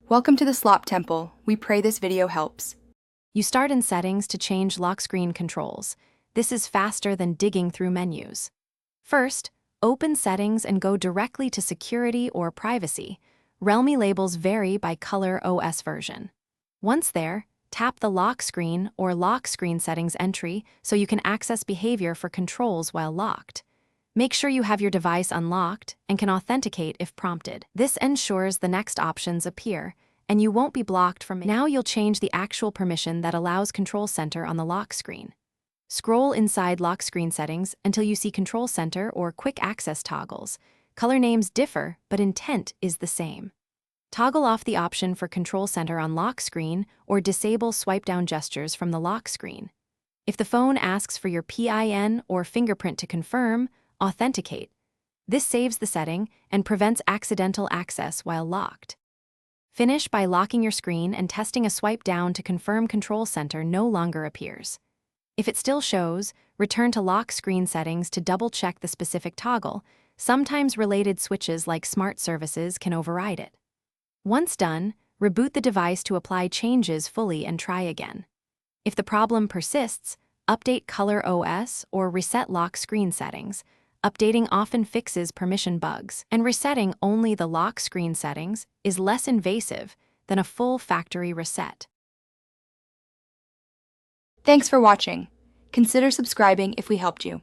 Welcome to the Slop Temple. We pray this video helps. You start in Settings to change lock screen controls. This is faster than digging through menus. First, open Settings and go directly to Security or Privacy. Realme labels vary by color OS version. Once there, tap the Lock Screen or Lock Screen Settings entry so you can access behavior for controls while locked. Make sure you have your device unlocked and can authenticate if prompted. This ensures the next options appear, and you won't be blocked from it. Now you'll change the actual permission that allows Control Center on the lock screen. Scroll inside lock screen settings until you see Control Center or Quick Access toggles. Color names differ, but intent is the same. Toggle off the option for Control Center on lock screen or disable swipe down gestures from the lock screen. If the phone asks for your PIN or fingerprint to confirm, authenticate. This saves the setting and prevents accidental access while locked. Finish by locking your screen and testing a swipe down to confirm Control Center no longer appears. If it still shows, return to lock screen settings to double-check the specific toggle. Sometimes related switches like smart services can override it. Once done, reboot the device to apply changes fully and try again. If the problem persists, update Color OS or reset lock screen settings. Updating often fixes permission bugs, and resetting only the lock screen settings is less invasive than a full factory reset. Thanks for watching. Consider subscribing if we helped you.